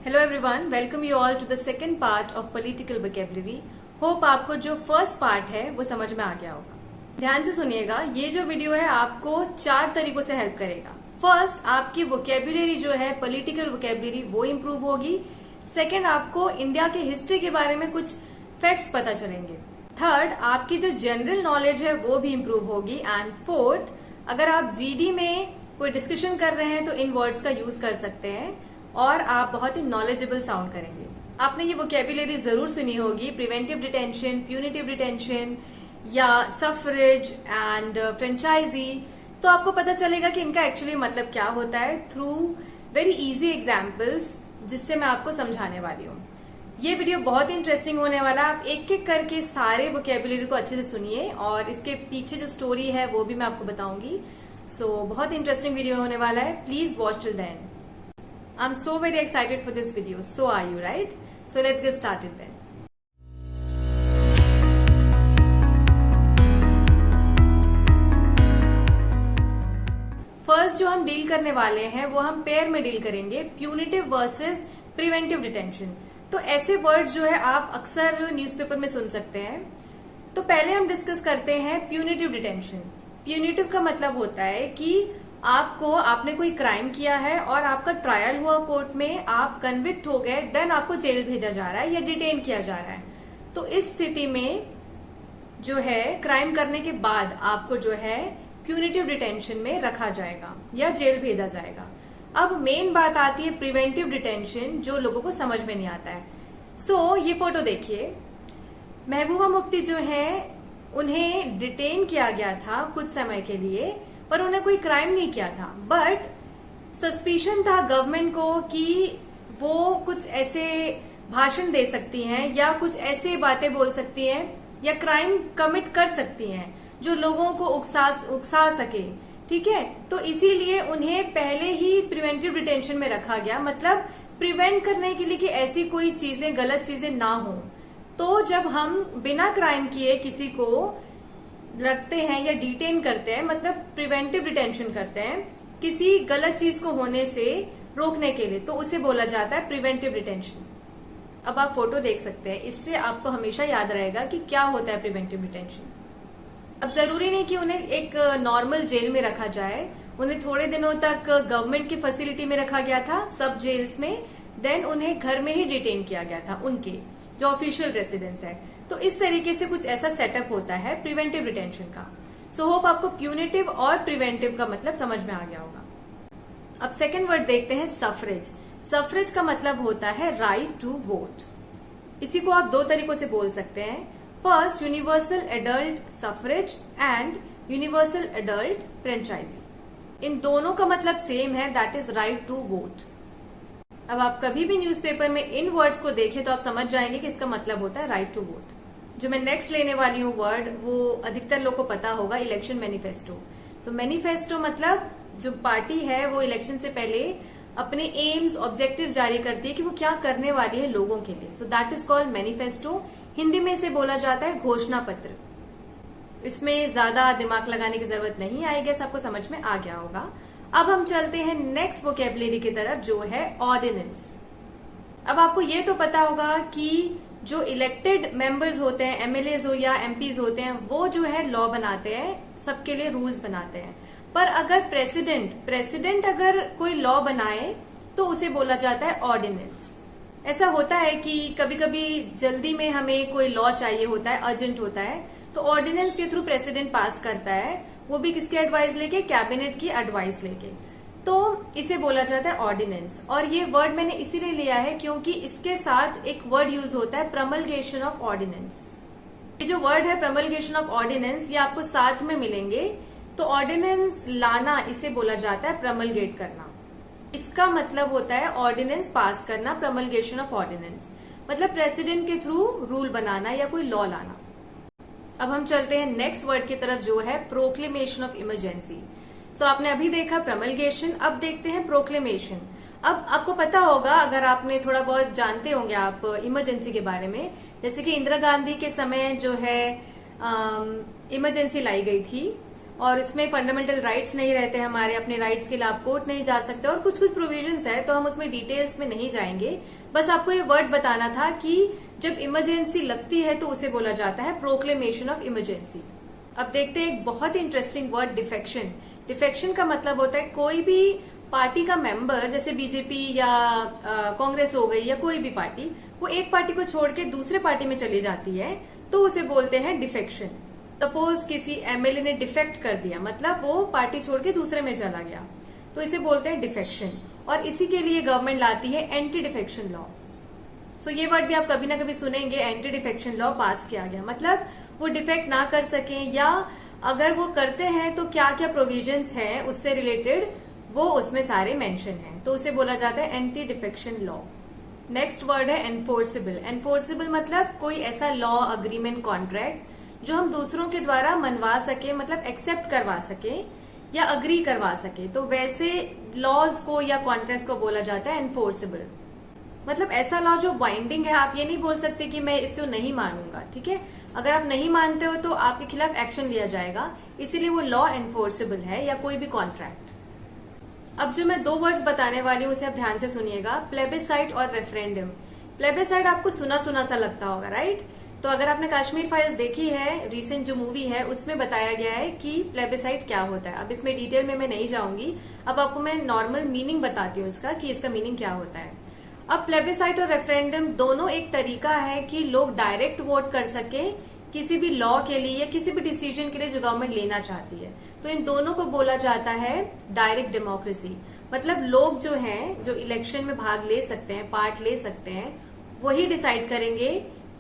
Hello everyone, welcome you all to the second part of political vocabulary. Hope आपको जो first part है वो समझ में आ गया होगा। ध्यान से सुनिएगा, ये जो वीडियो है आपको 4 तरीकों से हेल्प करेगा। फर्स्ट, आपकी वोकैबुलरी जो है पॉलिटिकल वोकैबुलरी वो इम्प्रूव होगी। सेकंड, आपको इंडिया के हिस्ट्री के बारे में कुछ फैक्ट्स पता चलेंगे। थर्ड, आपकी जो जनरल नॉलेज है वो भी इम्प्रूव होगी। एंड फोर्थ, अगर आप जीडी में कोई डिस्कशन कर रहे हैं तो इन वर्ड्स का यूज कर सकते हैं और आप बहुत ही नॉलेजेबल साउंड करेंगे। आपने ये वोकैबुलरी जरूर सुनी होगी, प्रिवेंटिव डिटेंशन, प्यूनिटिव डिटेंशन या सफरेज एंड फ्रेंचाइजी। तो आपको पता चलेगा कि इनका एक्चुअली मतलब क्या होता है थ्रू वेरी इजी एग्जाम्पल्स, जिससे मैं आपको समझाने वाली हूँ। ये वीडियो बहुत ही इंटरेस्टिंग होने वाला है। आप एक एक करके सारे वोकैबुलरी को अच्छे से सुनिए और इसके पीछे जो स्टोरी है वो भी मैं आपको बताऊंगी। सो बहुत ही इंटरेस्टिंग वीडियो होने वाला है। Please watch till the end. I'm so very excited for this video. So are you, right? So let's get started then. First जो हम डील करने वाले हैं वो हम पेयर में डील करेंगे, प्यूनिटिव वर्सेस प्रिवेंटिव डिटेंशन। तो ऐसे वर्ड जो है आप अक्सर न्यूज़पेपर में सुन सकते हैं। तो पहले हम डिस्कस करते हैं प्यूनिटिव डिटेंशन। प्यूनिटिव का मतलब होता है कि आपने कोई क्राइम किया है और आपका ट्रायल हुआ कोर्ट में, आप कन्विक्ट हो गए, देन आपको जेल भेजा जा रहा है या डिटेन किया जा रहा है। तो इस स्थिति में जो है क्राइम करने के बाद आपको जो है प्यूनिटिव डिटेंशन में रखा जाएगा या जेल भेजा जाएगा। अब मेन बात आती है प्रिवेंटिव डिटेंशन, जो लोगों को समझ में नहीं आता है। सो ये फोटो देखिए, महबूबा मुफ्ती जो है उन्हें डिटेन किया गया था कुछ समय के लिए, पर उन्हें कोई क्राइम नहीं किया था। बट सस्पिशन था गवर्नमेंट को कि वो कुछ ऐसे भाषण दे सकती हैं या कुछ ऐसे बातें बोल सकती हैं या क्राइम कमिट कर सकती हैं जो लोगों को उकसा सके। ठीक है, तो इसीलिए उन्हें पहले ही प्रिवेंटिव डिटेंशन में रखा गया, मतलब प्रिवेंट करने के लिए कि ऐसी कोई चीजें, गलत चीजें ना हो। तो जब हम बिना क्राइम किए किसी को रखते हैं या डिटेन करते हैं, मतलब प्रिवेंटिव डिटेंशन करते हैं किसी गलत चीज को होने से रोकने के लिए, तो उसे बोला जाता है प्रिवेंटिव डिटेंशन। अब आप फोटो देख सकते हैं, इससे आपको हमेशा याद रहेगा कि क्या होता है प्रिवेंटिव डिटेंशन। अब जरूरी नहीं कि उन्हें एक नॉर्मल जेल में रखा जाए, उन्हें थोड़े दिनों तक गवर्नमेंट की फैसिलिटी में रखा गया था, सब जेल्स में। देन उन्हें घर में ही डिटेन किया गया था, उनके जो ऑफिशियल रेसिडेंस है। तो इस तरीके से कुछ ऐसा सेटअप होता है प्रिवेंटिव डिटेंशन का। सो होप आपको प्यूनिटिव और प्रिवेंटिव का मतलब समझ में आ गया होगा। अब सेकंड वर्ड देखते हैं, सफरेज। सफरेज का मतलब होता है राइट टू वोट। इसी को आप 2 तरीकों से बोल सकते हैं। First, universal adult suffrage and universal adult franchise. इन दोनों का मतलब सेम है, that is right to vote. अब आप कभी भी न्यूज़पेपर में इन वर्ड्स को देखें तो आप समझ जाएंगे कि इसका मतलब होता है राइट टू वोट। जो मैं नेक्स्ट लेने वाली हूँ वर्ड, वो अधिकतर लोग को पता होगा, इलेक्शन मैनिफेस्टो। सो मैनिफेस्टो मतलब जो पार्टी है वो इलेक्शन से पहले अपने एम्स, ऑब्जेक्टिव जारी करती है कि वो क्या करने वाली है लोगों के लिए। So that is called manifesto. Hindi में इसे बोला जाता है घोषणा पत्र। इसमें ज्यादा दिमाग लगाने की जरूरत नहीं आएगी, आपको समझ में आ गया होगा। अब हम चलते हैं नेक्स्ट वोकैबुलरी की तरफ, जो है ऑर्डिनेंस। अब आपको ये तो पता होगा कि जो इलेक्टेड मेंबर्स होते हैं, एमएलएज हो या एमपीज होते हैं, वो जो है लॉ बनाते हैं, सबके लिए रूल्स बनाते हैं। पर अगर प्रेसिडेंट अगर कोई लॉ बनाए तो उसे बोला जाता है ऑर्डिनेंस। ऐसा होता है कि कभी कभी जल्दी में हमें कोई लॉ चाहिए होता है, अर्जेंट होता है, तो ऑर्डिनेंस के थ्रू प्रेसिडेंट पास करता है, वो भी किसकी एडवाइस लेके, कैबिनेट की एडवाइस लेके। तो इसे बोला जाता है ऑर्डिनेंस। और ये वर्ड मैंने इसीलिए लिया है क्योंकि इसके साथ एक वर्ड यूज होता है, प्रमलगेशन ऑफ ऑर्डिनेंस। ये जो वर्ड है प्रमलगेशन ऑफ ऑर्डिनेंस, ये आपको साथ में मिलेंगे। तो ऑर्डिनेंस लाना, इसे बोला जाता है प्रमलगेट करना। इसका मतलब होता है ऑर्डिनेंस पास करना, प्रमलगेशन ऑफ ऑर्डिनेंस मतलब प्रेसिडेंट के थ्रू रूल बनाना या कोई लॉ लाना। अब हम चलते हैं नेक्स्ट वर्ड की तरफ, जो है प्रोक्लेमेशन ऑफ इमरजेंसी। सो आपने अभी देखा प्रमलगेशन, अब देखते हैं प्रोक्लेमेशन। अब आपको पता होगा, अगर आपने थोड़ा बहुत जानते होंगे आप इमरजेंसी के बारे में, जैसे कि इंदिरा गांधी के समय जो है इमरजेंसी लाई गई थी और इसमें फंडामेंटल राइट्स नहीं रहते हमारे, अपने राइट्स के लिए आप कोर्ट नहीं जा सकते और कुछ कुछ प्रोविजंस है, तो हम उसमें डिटेल्स में नहीं जाएंगे। बस आपको ये वर्ड बताना था कि जब इमरजेंसी लगती है तो उसे बोला जाता है प्रोक्लेमेशन ऑफ इमरजेंसी। अब देखते हैं एक बहुत ही इंटरेस्टिंग वर्ड, डिफेक्शन। डिफेक्शन का मतलब होता है कोई भी पार्टी का मेंबर, जैसे बीजेपी या कांग्रेस हो गई या कोई भी पार्टी, वो एक पार्टी को छोड़ के दूसरे पार्टी में चली जाती है तो उसे बोलते हैं डिफेक्शन। सपोज किसी एमएलए ने डिफेक्ट कर दिया, मतलब वो पार्टी छोड़ के दूसरे में चला गया, तो इसे बोलते हैं डिफेक्शन। और इसी के लिए गवर्नमेंट लाती है एंटी डिफेक्शन लॉ। सो ये वर्ड भी आप कभी ना कभी सुनेंगे, एंटी डिफेक्शन लॉ पास किया गया, मतलब वो डिफेक्ट ना कर सके, या अगर वो करते हैं तो क्या क्या प्रोविजंस हैं उससे रिलेटेड, वो उसमें सारे मेंशन हैं, तो उसे बोला जाता है anti defection law. Next word है एनफोर्सेबल। एनफोर्सेबल मतलब कोई ऐसा लॉ, अग्रीमेंट, कॉन्ट्रैक्ट जो हम दूसरों के द्वारा मनवा सके, मतलब एक्सेप्ट करवा सके या अग्री करवा सके, तो वैसे लॉज को या कॉन्ट्रैक्ट को बोला जाता है एनफोर्सेबल। मतलब ऐसा लॉ जो बाइंडिंग है, आप ये नहीं बोल सकते कि मैं इसको नहीं मानूंगा, ठीक है। अगर आप नहीं मानते हो तो आपके खिलाफ एक्शन लिया जाएगा, इसीलिए वो लॉ एनफोर्सेबल है, या कोई भी कॉन्ट्रैक्ट। अब जो मैं दो वर्ड्स बताने वाली हूँ उसे आप ध्यान से सुनिएगा, प्लेबिसाइट और रेफरेंडम। प्लेबिसाइट आपको सुना सुना सा लगता होगा, राइट। तो अगर आपने कश्मीर फाइल्स देखी है, रिसेंट जो मूवी है, उसमें बताया गया है कि प्लेबिसाइट क्या होता है। अब इसमें डिटेल में मैं नहीं जाऊंगी, अब आपको मैं नॉर्मल मीनिंग बताती हूँ इसका, कि इसका मीनिंग क्या होता है। अब प्लेबिसाइट और रेफरेंडम दोनों एक तरीका है कि लोग डायरेक्ट वोट कर सके किसी भी लॉ के लिए या किसी भी डिसीजन के लिए जो गवर्नमेंट लेना चाहती है। तो इन दोनों को बोला जाता है डायरेक्ट डेमोक्रेसी। मतलब लोग जो हैं, जो इलेक्शन में भाग ले सकते हैं, पार्ट ले सकते हैं, वही डिसाइड करेंगे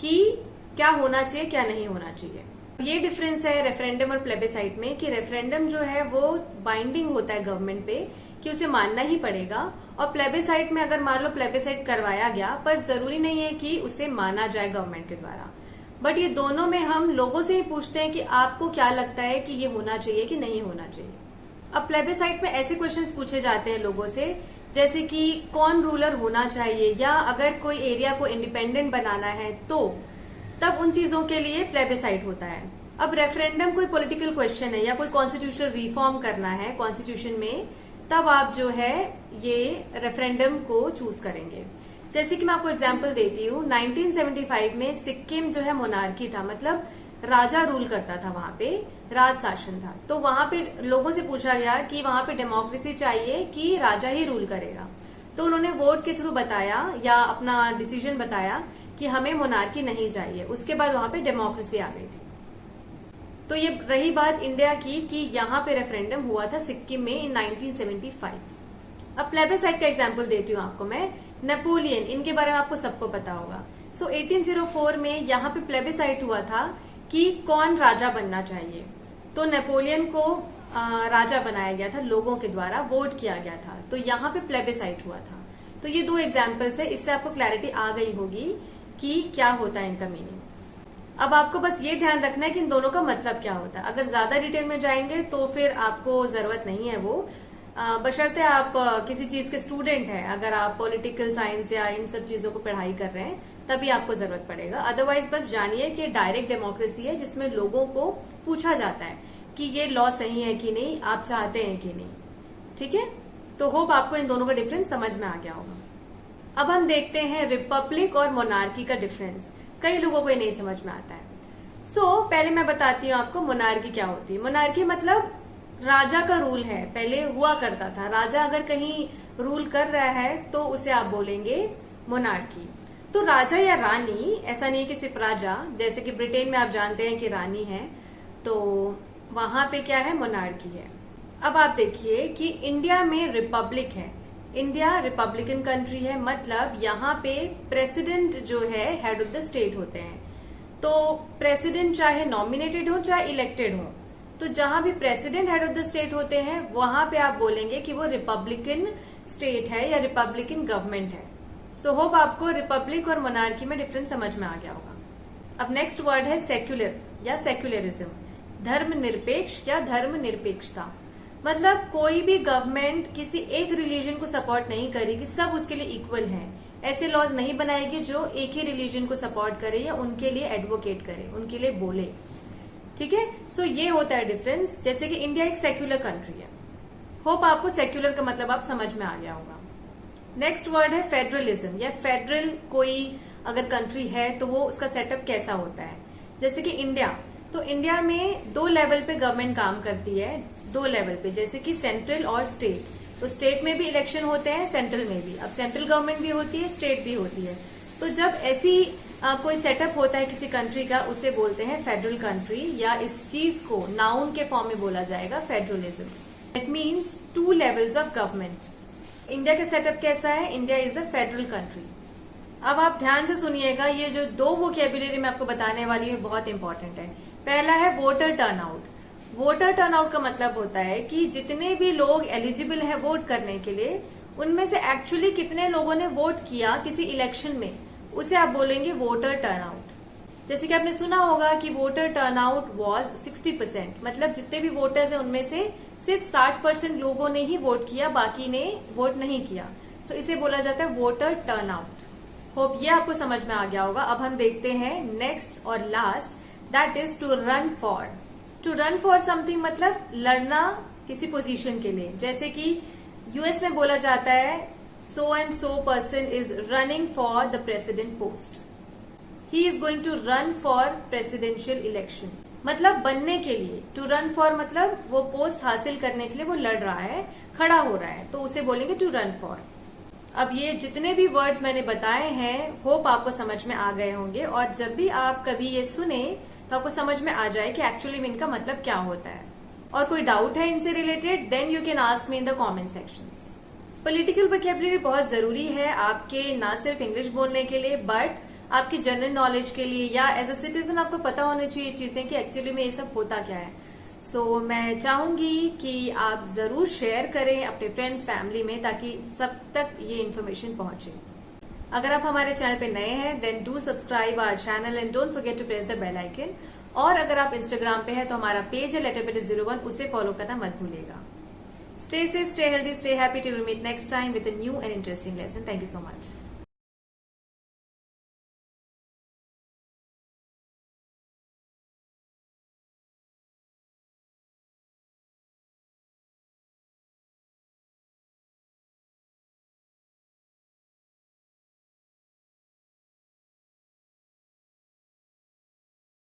कि क्या होना चाहिए, क्या नहीं होना चाहिए। ये डिफरेंस है रेफरेंडम और प्लेबिसाइट में, कि रेफरेंडम जो है वो बाइंडिंग होता है गवर्नमेंट पे कि उसे मानना ही पड़ेगा, और प्लेबिसाइट में अगर मान लो प्लेबिसाइट करवाया गया, पर जरूरी नहीं है कि उसे माना जाए गवर्नमेंट के द्वारा। बट ये दोनों में हम लोगों से ही पूछते हैं कि आपको क्या लगता है कि ये होना चाहिए कि नहीं होना चाहिए। अब प्लेबिसाइट में ऐसे क्वेश्चंस पूछे जाते हैं लोगों से, जैसे कि कौन रूलर होना चाहिए, या अगर कोई एरिया को इंडिपेंडेंट बनाना है तो तब उन चीजों के लिए प्लेबिसाइट होता है। अब रेफरेंडम कोई पॉलिटिकल क्वेश्चन है या कोई कॉन्स्टिट्यूशनल रिफॉर्म करना है कॉन्स्टिट्यूशन में, तब आप जो है ये रेफरेंडम को चूज करेंगे। जैसे कि मैं आपको एग्जांपल देती हूँ, 1975 में सिक्किम जो है मोनार्की था, मतलब राजा रूल करता था, वहां पे राज शासन था। तो वहां पे लोगों से पूछा गया कि वहां पे डेमोक्रेसी चाहिए कि राजा ही रूल करेगा, तो उन्होंने वोट के थ्रू बताया या अपना डिसीजन बताया कि हमें मोनार्की नहीं चाहिए। उसके बाद वहां पे डेमोक्रेसी आ गई थी। तो ये रही बात इंडिया की कि यहाँ पे रेफरेंडम हुआ था सिक्किम में इन 1975। अब प्लेबिसाइट का एग्जांपल देती हूँ आपको मैं। नेपोलियन, इनके बारे में आपको सबको पता होगा। 1804 में यहाँ पे प्लेबिसाइट हुआ था कि कौन राजा बनना चाहिए, तो नेपोलियन को राजा बनाया गया था, लोगों के द्वारा वोट किया गया था, तो यहाँ पे प्लेबिसाइट हुआ था। तो ये दो एग्जाम्पल्स है, इससे आपको क्लैरिटी आ गई होगी कि क्या होता है इनका मीनिंग। अब आपको बस ये ध्यान रखना है कि इन दोनों का मतलब क्या होता है। अगर ज्यादा डिटेल में जाएंगे तो फिर आपको जरूरत नहीं है वो, बशर्ते आप किसी चीज के स्टूडेंट हैं। अगर आप पॉलिटिकल साइंस या इन सब चीजों को पढ़ाई कर रहे हैं तभी आपको जरूरत पड़ेगा। अदरवाइज बस जानिए कि डायरेक्ट डेमोक्रेसी है, जिसमें लोगों को पूछा जाता है कि ये लॉ सही है कि नहीं, आप चाहते हैं कि नहीं। ठीक है, तो होप आपको इन दोनों का डिफरेंस समझ में आ गया होगा। अब हम देखते हैं रिपब्लिक और मोनार्की का डिफरेंस। कई लोगों को ये नहीं समझ में आता है। पहले मैं बताती हूँ आपको मोनार्की क्या होती है। मोनार्की मतलब राजा का रूल है, पहले हुआ करता था। राजा अगर कहीं रूल कर रहा है तो उसे आप बोलेंगे मोनार्की। तो राजा या रानी, ऐसा नहीं कि सिर्फ राजा, जैसे कि ब्रिटेन में आप जानते हैं कि रानी है, तो वहां पे क्या है, मोनार्की है। अब आप देखिए कि इंडिया में रिपब्लिक है, इंडिया रिपब्लिकन कंट्री है, मतलब यहाँ पे प्रेसिडेंट जो है हेड ऑफ द स्टेट होते हैं। तो प्रेसिडेंट चाहे नॉमिनेटेड हो चाहे इलेक्टेड हो, तो जहां भी president head of the state होते हैं वहां पे आप बोलेंगे कि वो रिपब्लिकन स्टेट है या रिपब्लिकन गवर्नमेंट है। होप आपको रिपब्लिक और मोनार्की में डिफरेंस समझ में आ गया होगा। अब नेक्स्ट वर्ड है सेक्युलर या सेक्युलरिज्म, धर्मनिरपेक्ष या धर्मनिरपेक्षता। मतलब कोई भी गवर्नमेंट किसी एक रिलीजन को सपोर्ट नहीं करेगी, सब उसके लिए इक्वल हैं। ऐसे लॉज नहीं बनाएगी जो एक ही रिलीजन को सपोर्ट करे या उनके लिए एडवोकेट करे, उनके लिए बोले। ठीक ठीक है। सो ये होता है डिफरेंस। जैसे कि इंडिया एक सेक्युलर कंट्री है। होप आपको सेक्युलर का मतलब आप समझ में आ गया होगा। नेक्स्ट वर्ड है फेडरलिज्म, या फेडरल कोई अगर कंट्री है तो वो उसका सेटअप कैसा होता है। जैसे कि इंडिया, तो इंडिया में 2 लेवल पे गवर्नमेंट काम करती है, 2 लेवल पे, जैसे कि सेंट्रल और स्टेट। तो स्टेट में भी इलेक्शन होते हैं, सेंट्रल में भी। अब सेंट्रल गवर्नमेंट भी होती है, स्टेट भी होती है। तो जब ऐसी कोई सेटअप होता है किसी कंट्री का, उसे बोलते हैं फेडरल कंट्री, या इस चीज को नाउन के फॉर्म में बोला जाएगा federalism. It means 2 levels of government. India का सेटअप कैसा है? India is a federal country. अब आप ध्यान से सुनिएगा, ये जो 2 वोकैबुलरी मैं आपको बताने वाली हूँ बहुत इंपॉर्टेंट है। पहला है वोटर टर्नआउट। वोटर टर्नआउट का मतलब होता है कि जितने भी लोग एलिजिबल हैं वोट करने के लिए, उनमें से एक्चुअली कितने लोगों ने वोट किया किसी इलेक्शन में, उसे आप बोलेंगे वोटर टर्नआउट। जैसे कि आपने सुना होगा कि वोटर टर्नआउट वाज 60%, मतलब जितने भी वोटर्स हैं उनमें से सिर्फ 60% लोगों ने ही वोट किया, बाकी ने वोट नहीं किया। तो इसे बोला जाता है वोटर टर्नआउट। होप ये आपको समझ में आ गया होगा। अब हम देखते हैं नेक्स्ट और last, that is to run for. To run for something मतलब लड़ना किसी पोजीशन के लिए। जैसे कि यूएस में बोला जाता है so and so person is running for the president post. He is going to run for presidential election. मतलब बनने के लिए। टू रन फॉर मतलब वो पोस्ट हासिल करने के लिए वो लड़ रहा है, खड़ा हो रहा है, तो उसे बोलेंगे टू रन फॉर। अब ये जितने भी वर्ड्स मैंने बताए हैं, होप आपको समझ में आ गए होंगे, और जब भी आप कभी ये सुने तो आपको समझ में आ जाए कि एक्चुअली में इनका मतलब क्या होता है। और कोई डाउट है इनसे related, then you can ask me in the comment sections. Political vocabulary बहुत जरूरी है आपके ना सिर्फ इंग्लिश बोलने के लिए, बट आपकी जनरल नॉलेज के लिए, या एज अ सिटीजन आपको पता होनी चाहिए चीजें कि एक्चुअली में ये सब होता क्या है। सो मैं चाहूंगी कि आप जरूर शेयर करें अपने फ्रेंड्स फैमिली में, ताकि सब तक ये इन्फॉर्मेशन पहुंचे। अगर आप हमारे चैनल पे नए हैं then do subscribe our channel and don't forget to press the bell icon. और अगर आप इंस्टाग्राम पे हैं तो हमारा पेज है letterbetter01, उसे फॉलो करना मत भूलिएगा। Stay safe, stay healthy, stay happy till we meet next time with a new and interesting lesson. Thank you so much.